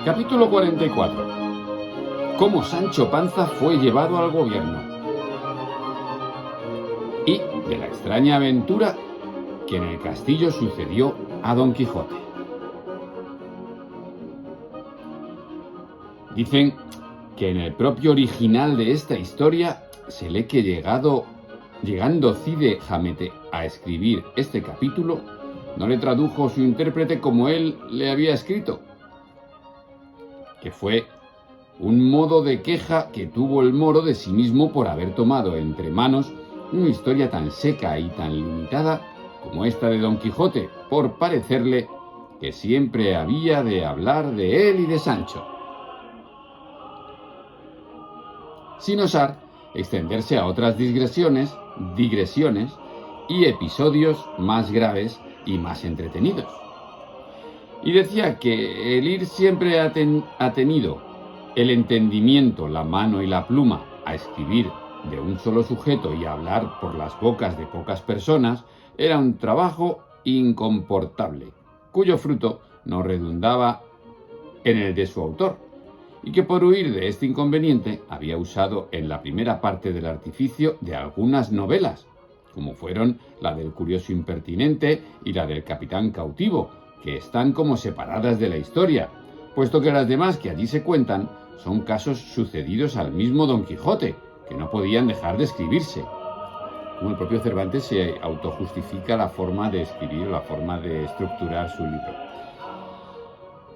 Capítulo 44. Cómo Sancho Panza fue llevado al gobierno. Y de la extraña aventura que en el castillo sucedió a Don Quijote. Dicen que en el propio original de esta historia se lee que llegando Cide Hamete a escribir este capítulo, no le tradujo su intérprete como él le había escrito, que fue un modo de queja que tuvo el moro de sí mismo por haber tomado entre manos una historia tan seca y tan limitada como esta de Don Quijote, por parecerle que siempre había de hablar de él y de Sancho, sin osar extenderse a otras digresiones y episodios más graves y más entretenidos. Y decía que el ir siempre ha tenido el entendimiento, la mano y la pluma a escribir de un solo sujeto y a hablar por las bocas de pocas personas era un trabajo incomportable, cuyo fruto no redundaba en el de su autor, y que por huir de este inconveniente había usado en la primera parte del artificio de algunas novelas, como fueron la del curioso impertinente y la del capitán cautivo, que están como separadas de la historia, puesto que las demás que allí se cuentan son casos sucedidos al mismo Don Quijote, que no podían dejar de escribirse. Como el propio Cervantes se autojustifica la forma de escribir, la forma de estructurar su libro.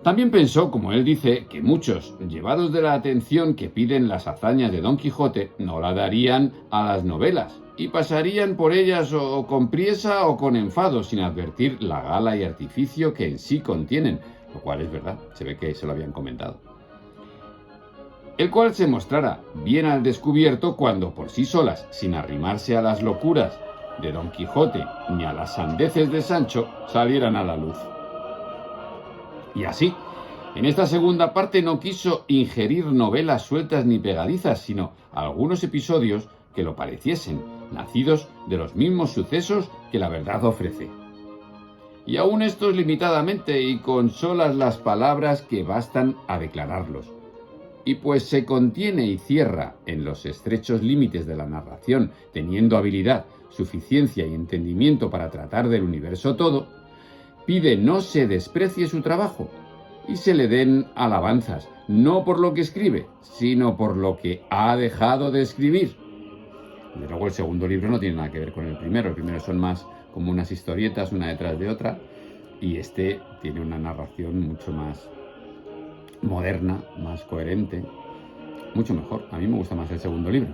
También pensó, como él dice, que muchos, llevados de la atención que piden las hazañas de Don Quijote, no la darían a las novelas, y pasarían por ellas o con priesa o con enfado, sin advertir la gala y artificio que en sí contienen, lo cual es verdad, se ve que se lo habían comentado. El cual se mostrara bien al descubierto cuando por sí solas, sin arrimarse a las locuras de Don Quijote ni a las sandeces de Sancho, salieran a la luz. Y así, en esta segunda parte no quiso ingerir novelas sueltas ni pegadizas, sino algunos episodios que lo pareciesen, nacidos de los mismos sucesos que la verdad ofrece. Y aun estos limitadamente y con solas las palabras que bastan a declararlos. Y pues se contiene y cierra en los estrechos límites de la narración, teniendo habilidad, suficiencia y entendimiento para tratar del universo todo, pide no se desprecie su trabajo y se le den alabanzas, no por lo que escribe, sino por lo que ha dejado de escribir. Desde luego el segundo libro no tiene nada que ver con el primero son más como unas historietas una detrás de otra, y este tiene una narración mucho más moderna, más coherente, mucho mejor. A mí me gusta más el segundo libro.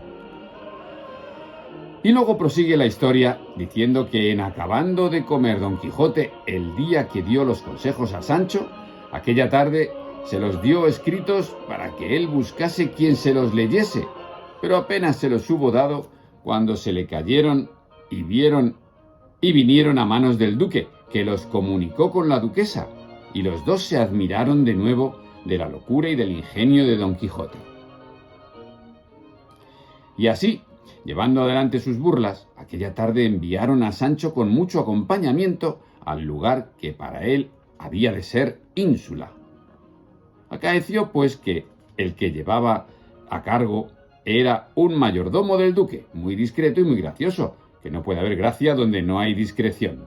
Y luego prosigue la historia diciendo que en acabando de comer Don Quijote el día que dio los consejos a Sancho, aquella tarde se los dio escritos para que él buscase quien se los leyese, pero apenas se los hubo dado cuando se le cayeron y vinieron a manos del duque, que los comunicó con la duquesa, y los dos se admiraron de nuevo de la locura y del ingenio de Don Quijote. Y así, llevando adelante sus burlas, aquella tarde enviaron a Sancho con mucho acompañamiento al lugar que para él había de ser ínsula. Acaeció pues que el que llevaba a cargo era un mayordomo del duque, muy discreto y muy gracioso, que no puede haber gracia donde no hay discreción.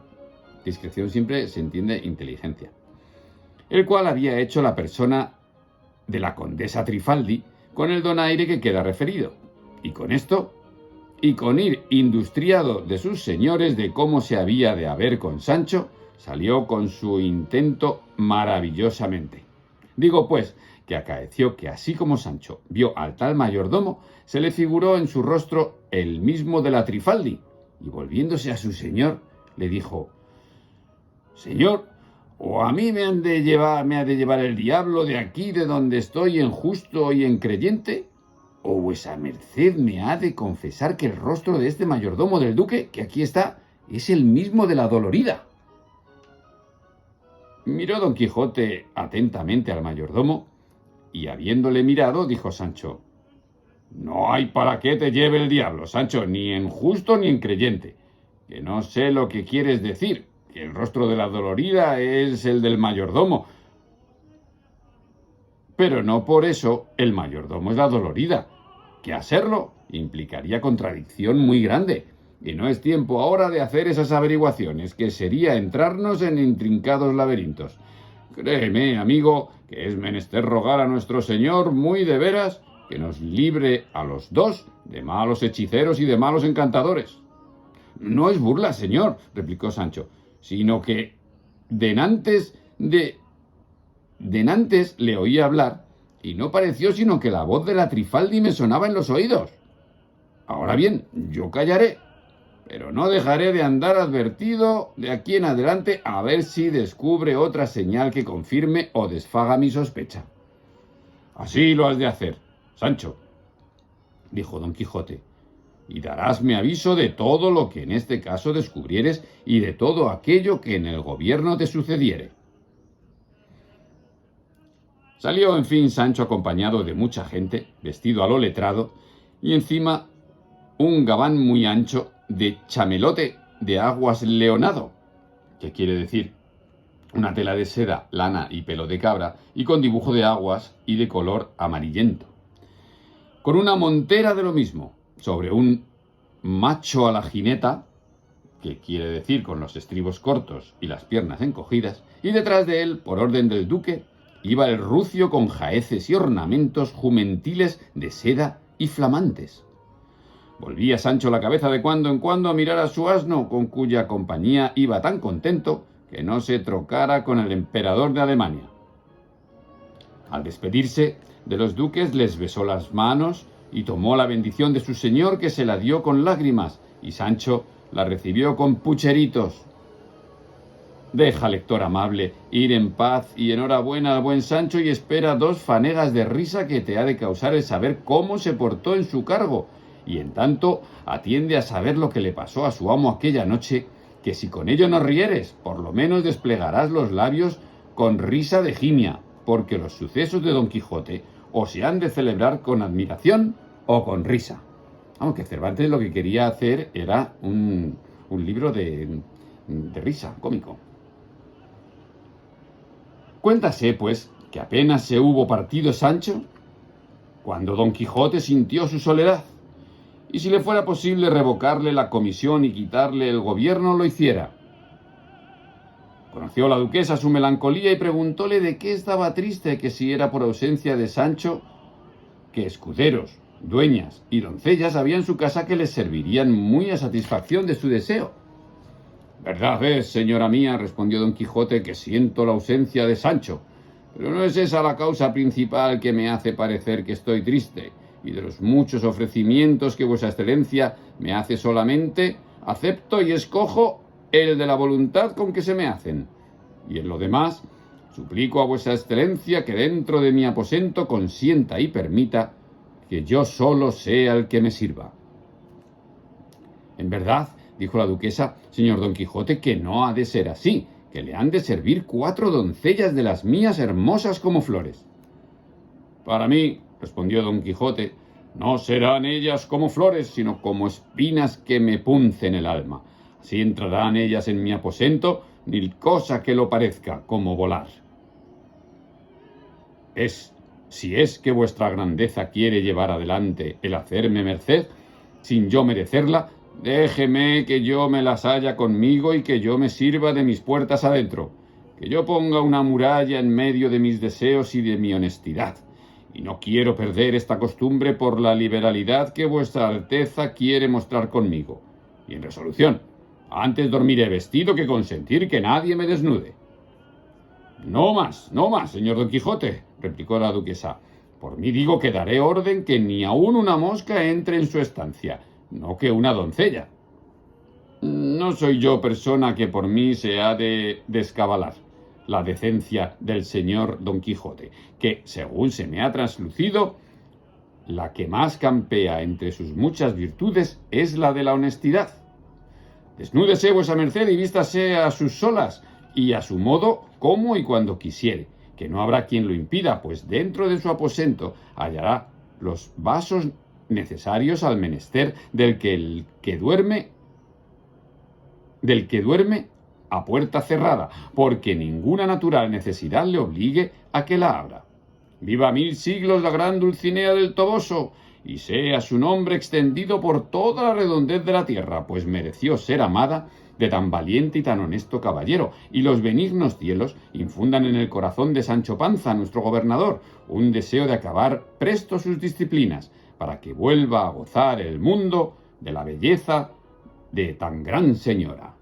Discreción siempre se entiende inteligencia. El cual había hecho la persona de la condesa Trifaldi con el donaire que queda referido. Y con esto, y con ir industriado de sus señores de cómo se había de haber con Sancho, salió con su intento maravillosamente. Digo pues, que acaeció que así como Sancho vio al tal mayordomo, se le figuró en su rostro el mismo de la Trifaldi, y volviéndose a su señor, le dijo: «Señor, o a mí me ha de llevar el diablo de aquí de donde estoy en justo y en creyente, o vuesa merced me ha de confesar que el rostro de este mayordomo del duque, que aquí está, es el mismo de la dolorida». Miró Don Quijote atentamente al mayordomo, y habiéndole mirado, dijo Sancho: No hay para qué te lleve el diablo, Sancho, ni en justo ni en creyente. Que no sé lo que quieres decir, que el rostro de la dolorida es el del mayordomo. Pero no por eso el mayordomo es la dolorida, que a serlo implicaría contradicción muy grande. Y no es tiempo ahora de hacer esas averiguaciones, que sería entrarnos en intrincados laberintos. Créeme, amigo, que es menester rogar a nuestro Señor muy de veras que nos libre a los dos de malos hechiceros y de malos encantadores. No es burla, señor, replicó Sancho, sino que denantes le oí hablar y no pareció sino que la voz de la Trifaldi me sonaba en los oídos. Ahora bien, yo callaré, pero no dejaré de andar advertido de aquí en adelante a ver si descubre otra señal que confirme o desfaga mi sospecha. Así lo has de hacer, Sancho, dijo Don Quijote, y darásme aviso de todo lo que en este caso descubrieres y de todo aquello que en el gobierno te sucediere. Salió, en fin, Sancho acompañado de mucha gente, vestido a lo letrado, y encima un gabán muy ancho de chamelote de aguas leonado, que quiere decir una tela de seda, lana y pelo de cabra, y con dibujo de aguas y de color amarillento. Con una montera de lo mismo, sobre un macho a la jineta, que quiere decir con los estribos cortos y las piernas encogidas, y detrás de él, por orden del duque, iba el rucio con jaeces y ornamentos jumentiles de seda y flamantes. Volvía Sancho la cabeza de cuando en cuando a mirar a su asno, con cuya compañía iba tan contento que no se trocara con el emperador de Alemania. Al despedirse de los duques les besó las manos y tomó la bendición de su señor, que se la dio con lágrimas, y Sancho la recibió con pucheritos. Deja, lector amable, ir en paz y enhorabuena al buen Sancho, y espera 2 fanegas de risa que te ha de causar el saber cómo se portó en su cargo, y en tanto atiende a saber lo que le pasó a su amo aquella noche, que si con ello no rieres, por lo menos desplegarás los labios con risa de gimia, porque los sucesos de Don Quijote o se han de celebrar con admiración o con risa. Aunque Cervantes lo que quería hacer era un libro de risa, cómico. Cuéntase, pues, que apenas se hubo partido Sancho, cuando Don Quijote sintió su soledad, y si le fuera posible revocarle la comisión y quitarle el gobierno, lo hiciera. Conoció la duquesa su melancolía y preguntóle de qué estaba triste, que si era por ausencia de Sancho, que escuderos, dueñas y doncellas había en su casa que les servirían muy a satisfacción de su deseo. Verdad es, señora mía, respondió Don Quijote, que siento la ausencia de Sancho, pero no es esa la causa principal que me hace parecer que estoy triste, y de los muchos ofrecimientos que vuestra excelencia me hace solamente, acepto y escojo el de la voluntad con que se me hacen, y en lo demás suplico a vuestra excelencia que dentro de mi aposento consienta y permita que yo solo sea el que me sirva. En verdad, dijo la duquesa, señor Don Quijote, que no ha de ser así, que le han de servir 4 doncellas de las mías hermosas como flores. Para mí, respondió Don Quijote, no serán ellas como flores, sino como espinas que me puncen el alma. Así entrarán ellas en mi aposento, ni cosa que lo parezca, como volar. Si es que vuestra grandeza quiere llevar adelante el hacerme merced, sin yo merecerla, déjeme que yo me las haya conmigo y que yo me sirva de mis puertas adentro, que yo ponga una muralla en medio de mis deseos y de mi honestidad. Y no quiero perder esta costumbre por la liberalidad que vuestra Alteza quiere mostrar conmigo. Y en resolución, antes dormiré vestido que consentir que nadie me desnude. No más, señor Don Quijote, replicó la duquesa. Por mí digo que daré orden que ni aun una mosca entre en su estancia, no que una doncella. No soy yo persona que por mí se ha de descabalar la decencia del señor Don Quijote, que, según se me ha traslucido, la que más campea entre sus muchas virtudes es la de la honestidad. Desnúdese vuesa merced y vístase a sus solas, y a su modo, como y cuando quisiere, que no habrá quien lo impida, pues dentro de su aposento hallará los vasos necesarios al menester del que duerme a puerta cerrada, porque ninguna natural necesidad le obligue a que la abra. ¡Viva 1000 siglos la gran Dulcinea del Toboso! Y sea su nombre extendido por toda la redondez de la tierra, pues mereció ser amada de tan valiente y tan honesto caballero, y los benignos cielos infundan en el corazón de Sancho Panza, nuestro gobernador, un deseo de acabar presto sus disciplinas, para que vuelva a gozar el mundo de la belleza de tan gran señora.